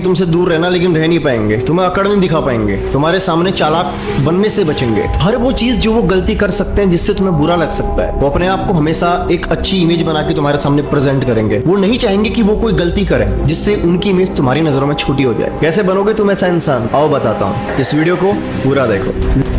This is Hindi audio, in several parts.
तुमसे दूर रहना, लेकिन रह नहीं पाएंगे। तुम्हें अकड़ नहीं दिखा पाएंगे, तुम्हारे सामने चालाक बनने से बचेंगे। हर वो चीज जो वो गलती कर सकते हैं जिससे तुम्हें बुरा लग सकता है, वो अपने आप को हमेशा एक अच्छी इमेज बना के तुम्हारे सामने प्रेजेंट करेंगे। वो नहीं चाहेंगे कि वो कोई गलती करे जिससे उनकी इमेज तुम्हारी नजरों में छोटी हो जाए। कैसे बनोगे तुम ऐसा इंसान, आओ बताता हूँ, इस वीडियो को पूरा देखो।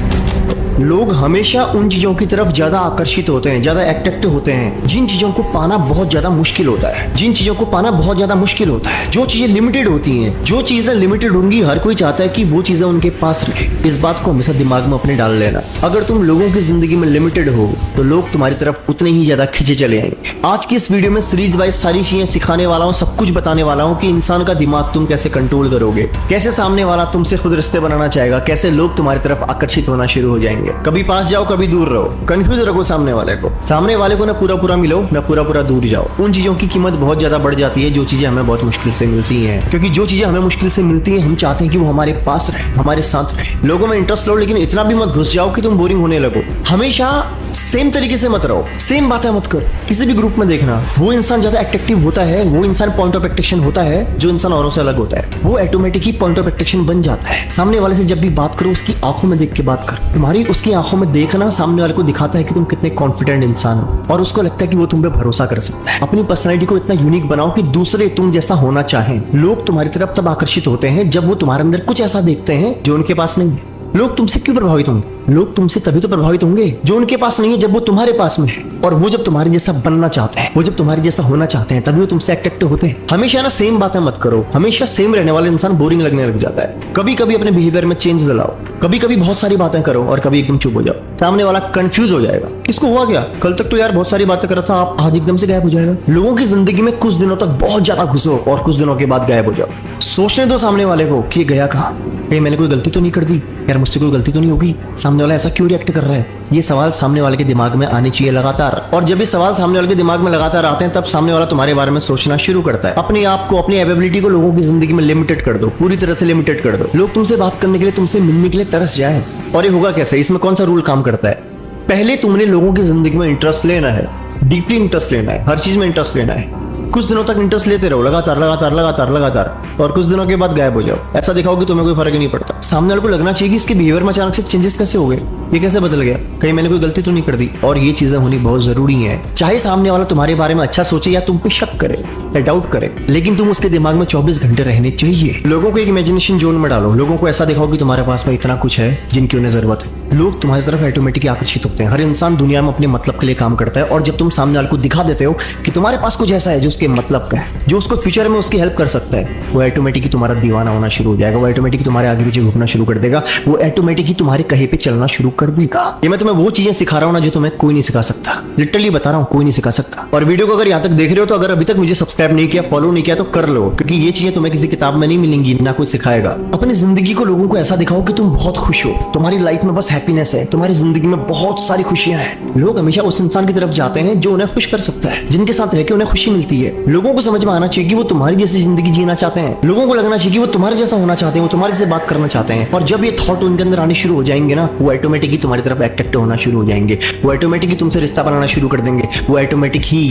लोग हमेशा उन चीजों की तरफ ज्यादा आकर्षित होते हैं, ज्यादा अट्रैक्टिव होते हैं जिन चीजों को पाना बहुत ज्यादा मुश्किल होता है। जिन चीजों को पाना बहुत ज्यादा मुश्किल होता है, जो चीजें लिमिटेड होती हैं, जो चीजें लिमिटेड होंगी, हर कोई चाहता है कि वो चीजें उनके पास रहे। इस बात को हमेशा दिमाग में अपने डाल लेना। अगर तुम लोगों की जिंदगी में लिमिटेड हो तो लोग तुम्हारी तरफ उतने ही ज्यादा खींचे चले आएंगे। आज की इस वीडियो में सीरीज वाइज सारी चीजें सिखाने वाला हूँ, सब कुछ बताने वाला हूँ कि इंसान का दिमाग तुम कैसे कंट्रोल करोगे, कैसे सामने वाला तुमसे खुद रिश्ते बनाना चाहेगा, कैसे लोग तुम्हारी तरफ आकर्षित होना शुरू हो जाएंगे। कभी पास जाओ, कभी दूर रहो, कंफ्यूज रखो सामने वाले को ना पूरा मिलो, ना पूरा दूर जाओ। उन चीजों की कीमत बहुत ज्यादा बढ़ जाती है जो चीजें हमें बहुत मुश्किल से मिलती हैं, क्योंकि जो चीजें हमें मुश्किल से मिलती हैं हम चाहते हैं कि वो हमारे पास रहे, हमारे साथ रहे। लोगों में इंटरेस्ट लो, लेकिन इतना भी मत घुस जाओ कि तुम बोरिंग होने लगो। हमेशा सेम तरीके से मत रहो, सेम बातें मत करो। किसी भी ग्रुप में देखना, वो इंसान ज्यादा अट्रैक्टिव होता है, वो इंसान पॉइंट ऑफ अट्रैक्शन होता है, जो इंसान औरों से अलग होता है वो automatic he point of attraction बन जाता है। सामने वाले से जब भी बात करो उसकी आंखों में देख के बात करो। तुम्हारी उसकी आंखों में देखना सामने वाले को दिखाता है कि तुम कितने कॉन्फिडेंट इंसान हो, और उसको लगता है कि वो तुम पे भरोसा कर सकता है। अपनी पर्सनैलिटी को इतना यूनिक बनाओ कि दूसरे तुम जैसा होना चाहें। लोग तुम्हारी तरफ तब आकर्षित होते हैं जब वो तुम्हारे अंदर कुछ ऐसा देखते हैं जो उनके पास नहीं है। लोग तुमसे क्यों प्रभावित होंगे? लोग तुमसे तभी तो प्रभावित होंगे जो उनके पास नहीं है, जब वो तुम्हारे पास में है। और वो जब तुम्हारे जैसा बनना चाहते हैं, वो जब तुम्हारे जैसा होना चाहते हैं, तभी वो तुमसे अट्रैक्टिव होते हैं। हमेशा ना सेम बातें मत करो, हमेशा सेम रहने वाले इंसान बोरिंग लगने लग जाता है। कभी कभी अपने बिहेवियर में चेंज लाओ, कभी कभी बहुत सारी बातें करो और कभी एकदम चुप हो जाओ। सामने वाला कंफ्यूज हो जाएगा, किसको हुआ क्या, कल तक तो यार बहुत सारी बातें कर रहा था, आप आज एकदम से गायब हो जाएगा। लोगों की जिंदगी में कुछ दिनों तक बहुत ज्यादा घुसो और कुछ दिनों के बाद गायब हो जाओ। सोचने दो सामने वाले को कि गया कहाँ, कहीं मैंने कोई गलती तो नहीं कर दी यार, मुझसे कोई गलती तो नहीं होगी, सामने वाला ऐसा क्यों रिएक्ट कर रहा है। ये सवाल सामने वाले के दिमाग में आने चाहिए लगातार, और जब ये सवाल सामने वाले के दिमाग में लगातार आते हैं तब सामने वाला तुम्हारे बारे में सोचना शुरू करता है। अपने आप को, अपनी एबिलिटी को लोगों की जिंदगी में लिमिटेड कर दो, पूरी तरह से लिमिटेड कर दो। लोग तुमसे बात करने के लिए, तुमसे मिलने के लिए तरस जाए। और ये होगा कैसे, इसमें कौन सा रूल काम करता है? पहले तुमने लोगों की जिंदगी में इंटरेस्ट लेना है, डीपली इंटरेस्ट लेना है, हर चीज में इंटरेस्ट लेना है। कुछ दिनों तक इंटरेस्ट लेते रहो, लगातार, और कुछ दिनों के बाद गायब हो जाओ। ऐसा दिखाओ कि तुम्हें कोई फर्क ही नहीं पड़ता। सामने वाले को लगना चाहिए कि इसके बिहेवियर में अचानक से चेंजेस कैसे हो गए, ये कैसे बदल गया, कहीं मैंने कोई गलती तो नहीं कर दी। और ये चीजें होनी बहुत जरूरी है। चाहे सामने वाला तुम्हारे बारे में अच्छा सोचे या तुम पे शक करे या डाउट करे, लेकिन तुम उसके दिमाग में 24 घंटे रहने चाहिए। लोगों को एक इमेजिनेशन जोन में डालो, लोगों को ऐसा दिखाओ कि तुम्हारे पास में इतना कुछ है जिनकी उन्हें जरूरत है। लोग तुम्हारी तरफ ऑटोमेटिकली आकर्षित होते हैं। हर इंसान दुनिया में अपने मतलब के लिए काम करता है, और जब तुम सामने वाले को दिखा देते हो कि तुम्हारे पास कुछ ऐसा है जो उसके मतलब का है, जो उसको फ्यूचर में उसकी हेल्प कर सकता है, वो ऑटोमेटिकली तुम्हारा दीवाना होना शुरू हो जाएगा। वो ऑटोमेटिकली तुम्हारे आगे पीछे घूमना शुरू कर देगा। वो ऑटोमेटिकली तुम्हारे कहे पे चलना शुरू कर देगा। ये मैं तुम्हें वो चीजें सिखा रहा हूं ना जो तुम्हें कोई नहीं सिखा सकता। लिटरली बता रहा हूं, कोई नहीं सिखा सकता। और वीडियो को अगर यहाँ तक देख रहे हो तो अगर अभी तक मुझे सब्सक्राइब नहीं किया, फॉलो नहीं किया तो कर लो, क्योंकि ये चीजें तुम्हें किसी किताब में नहीं मिलेंगी, ना कुछ सिखाएगा। अपनी जिंदगी को लोगों को ऐसा दिखाओ कि तुम बहुत खुश हो, तुम्हारी लाइफ में बस हैप्पीनेस है, तुम्हारी जिंदगी में बहुत सारी खुशियां हैं। लोग हमेशा उस इंसान की तरफ जाते हैं जो उन्हें खुश कर सकता है, जिनके साथ रहकर उन्हें खुशी मिलती है। लोगों को समझ में आना चाहिए कि वो तुम्हारी जैसी जिंदगी जीना चाहते हैं। लोगों को लगना चाहिए कि वो तुम्हारे जैसा होना चाहते हैं, वो तुम्हारे से बात करना चाहते हैं। और जब ये थॉट उनके अंदर आने शुरू हो जाएंगे ना, वो ऑटोमेटिकली तुम्हारी तरफ अट्रैक्टिव होना शुरू हो जाएंगे। वो ऑटोमेटिकली तुमसे रिश्ता बनाना शुरू कर देंगे। वो ऑटोमेटिक ही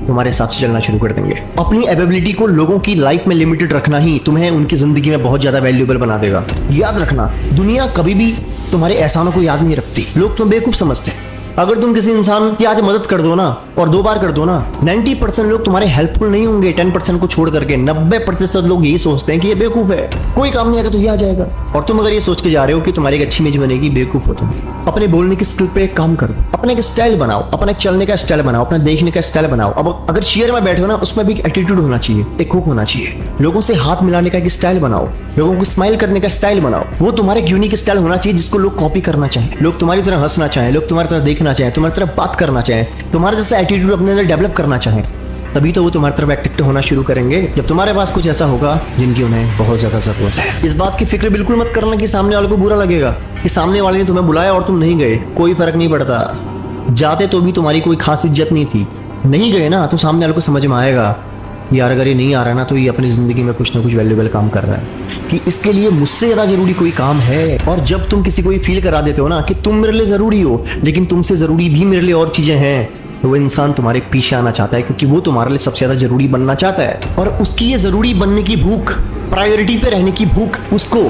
तुम्हारे साथ चलना शुरू कर देंगे। अपनी एबिलिटी को लोगों की लाइफ में लिमिटेड रखना ही तुम्हें उनकी जिंदगी में बहुत ज्यादा वैल्यूएबल बना देगा। याद रखना, दुनिया कभी भी तुम्हारे एहसानों को याद नहीं रखती। लोग तुम्हें बेवकूफ समझते हैं। अगर तुम किसी इंसान की आज मदद कर दो ना, और 2 बार कर दो ना, 90% लोग तुम्हारे हेल्पफुल नहीं होंगे। 10% को छोड़ करके 90% लोग यही सोचते हैं कि ये बेवकूफ है, कोई काम नहीं आएगा तो ये आ जाएगा। और तुम अगर ये सोच के जा रहे हो कि तुम्हारी एक अच्छी इमेज बनेगी, बेवकूफ हो तुम। अपने बोलने की स्किल पे काम करो, अपने एक स्टाइल बनाओ, अपने चलने का स्टाइल बनाओ, अपने देखने का स्टाइल बनाओ। अब अगर चेयर में बैठे हो ना, उसमें भी एक एटीट्यूड होना चाहिए, एक हुक होना चाहिए। लोगों से हाथ मिलाने का एक स्टाइल बनाओ, लोगों को स्माइल करने का स्टाइल बनाओ। वो तुम्हारे एक यूनिक स्टाइल होना चाहिए जिसको लोग कॉपी करना चाहें, लोग तुम्हारी तरह हंसना चाहें, लोग तुम्हारी तरह देखना चाहें, तुम्हारी तरह बात करना चाहें, तुम्हारे जैसा एटीट्यूड अपने अंदर डेवलप करना चाहें। तभी तो वो तुम्हारी तरफ अट्रैक्टिव होना शुरू करेंगे, जब तुम्हारे पास कुछ ऐसा होगा जिनकी उन्हें बहुत ज्यादा जरूरत है। इस बात की फिक्र बिल्कुल मत करना कि सामने वाले को बुरा लगेगा कि सामने वाले ने तुम्हें बुलाया और तुम नहीं गए। कोई फर्क नहीं पड़ता। जाते तो भी तुम्हारी कोई खास इज्जत नहीं थी, नहीं गए ना तो सामने वाले को समझ में आएगा यार अगर ये नहीं आ रहा ना तो ये अपनी जिंदगी में कुछ ना कुछ वैल्यूएबल काम कर रहा है, कि इसके लिए मुझसे ज्यादा जरूरी कोई काम है। और जब तुम किसी को ये फील करा देते हो ना कि तुम मेरे लिए जरूरी हो, लेकिन तुमसे जरूरी भी मेरे लिए और चीजें हैं, वो इंसान तुम्हारे पीछे आना चाहता है क्योंकि वो तुम्हारे लिए सबसे ज्यादा जरूरी बनना चाहता है, और उसकी ये जरूरी बनने की भूख, प्रायोरिटी पे रहने की भूख उसको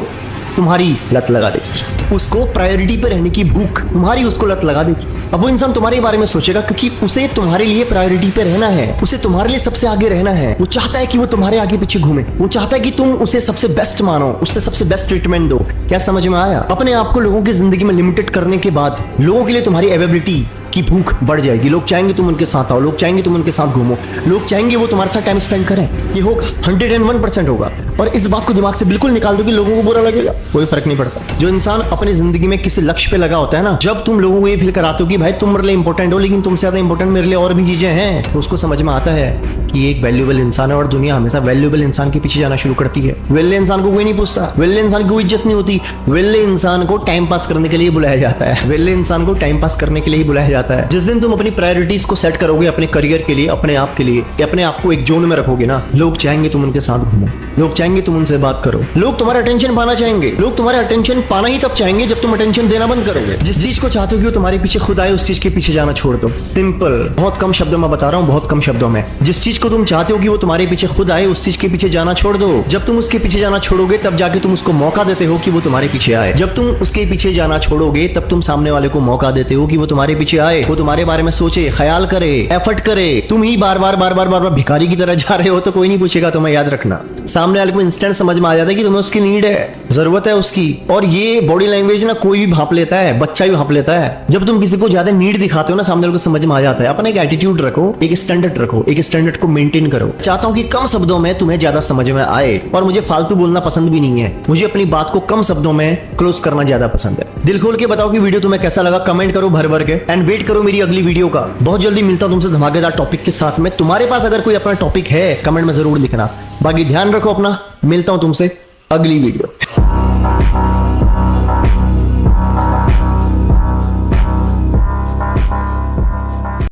तुम्हारी लत लगा देगी। उसको प्रायोरिटी पे रहने की भूख तुम्हारी उसको लत लगा देगी। अब वो इंसान तुम्हारे बारे में सोचेगा क्योंकि उसे तुम्हारे लिए प्रायोरिटी पे रहना है, उसे तुम्हारे लिए सबसे आगे रहना है। वो चाहता है कि वो तुम्हारे आगे पीछे घूमे, वो चाहता है कि तुम उसे सबसे बेस्ट मानो, उससे सबसे बेस्ट ट्रीटमेंट दो। क्या समझ में आया? अपने आप को लोगों की जिंदगी में लिमिटेड करने के बाद लोगों के लिए तुम्हारी अवेलेबिलिटी की भूख बढ़ जाएगी। लोग चाहेंगे तुम उनके साथ आओ, लोग चाहेंगे तुम उनके साथ घूमो, लोग चाहेंगे वो तुम्हारे साथ टाइम स्पेंड करें। ये होगा 101% होगा। और इस बात को दिमाग से बिल्कुल निकाल दो कि लोगों को बुरा लगेगा, कोई फर्क नहीं पड़ता। जो इंसान अपनी जिंदगी में किसी लक्ष्य पे लगा होता है ना, जब तुम लोगों को ये फील कराते हो कि भाई तुम मेरे लिए इंपॉर्टेंट हो लेकिन तुमसे ज्यादा इंपॉर्टेंट मेरे लिए और भी चीजें हैं, तो उसको समझ में आता है कि एक वैल्यूएबल इंसान है और दुनिया हमेशा वैल्यूएबल इंसान के पीछे जाना शुरू करती है। वेल्ले इंसान को कोई नहीं पूछता, वेल्ले इंसान की कोई इज्जत नहीं होती। वेल्ले इंसान को टाइम पास करने के लिए बुलाया जाता है, वेल्ले इंसान को टाइम पास करने के लिए बुलाया जाता है। जिस दिन तुम अपनी प्रायोरिटीज को सेट करोगे अपने करियर के लिए, अपने आप के लिए, अपने आप को एक जोन में रखोगे ना, लोग चाहेंगे तुम उनके साथ घूमो, लोग चाहेंगे तुम उनसे बात करो, लोग तुम्हारा अटेंशन पाना चाहेंगे। लोग तुम्हारा अटेंशन पाना ही तब चाहेंगे जब तुम अटेंशन देना बंद करोगे। जिस चीज को चाहते हो कि वो तुम्हारे पीछे खुद आए, उस चीज के पीछे जाना छोड़ दो। सिंपल, बहुत कम शब्दों में बता रहा हूँ, बहुत कम शब्दों में। जिस चीज को तुम चाहते हो कि वो तुम्हारे पीछे खुद आए, उस चीज के पीछे जाना छोड़ दो। जब तुम उसके पीछे जाना छोड़ोगे तब जाके तुम उसको मौका देते हो कि वो तुम्हारे पीछे आए। जब तुम उसके पीछे जाना छोड़ोगे तब तुम सामने वाले को मौका देते हो कि वो तुम्हारे पीछे आए, वो तुम्हारे बारे में सोचे, ख्याल करे, एफर्ट करे। तुम ही बार बार भिखारी की तरह जा रहे हो तो कोई नहीं पूछेगा तुम्हें, याद रखना। सामने वाले को इंस्टेंट समझ में आ जाता है कि तुम्हें उसकी नीड है, जरूरत है उसकी। और ये बॉडी लैंग्वेज ना कोई भी भाप लेता है, बच्चा भी भाप लेता है। जब तुम किसी को ज्यादा नीड दिखाते हो ना, सामने वाले को समझ में आ जाता है। अपना एक एटीट्यूड रखो, एक स्टैंडर्ड रखो, एक स्टैंडर्ड को मेंटेन करो। चाहता हूं कि कम शब्दों में तुम्हें ज्यादा समझ में आए, और मुझे फालतू बोलना पसंद भी नहीं है। मुझे अपनी बात को कम शब्दों में क्लोज करना ज्यादा पसंद है। दिल खोल के बताओ कि वीडियो तुम्हें कैसा लगा, कमेंट करो भर भर के, एंड वेट करो मेरी अगली वीडियो का। बहुत जल्दी मिलता हूं तुमसे धमाकेदार टॉपिक के साथ में। तुम्हारे पास अगर कोई अपना टॉपिक है कमेंट में जरूर लिखना। बाकी ध्यान रखो अपना, मिलता हूं तुमसे अगली वीडियो।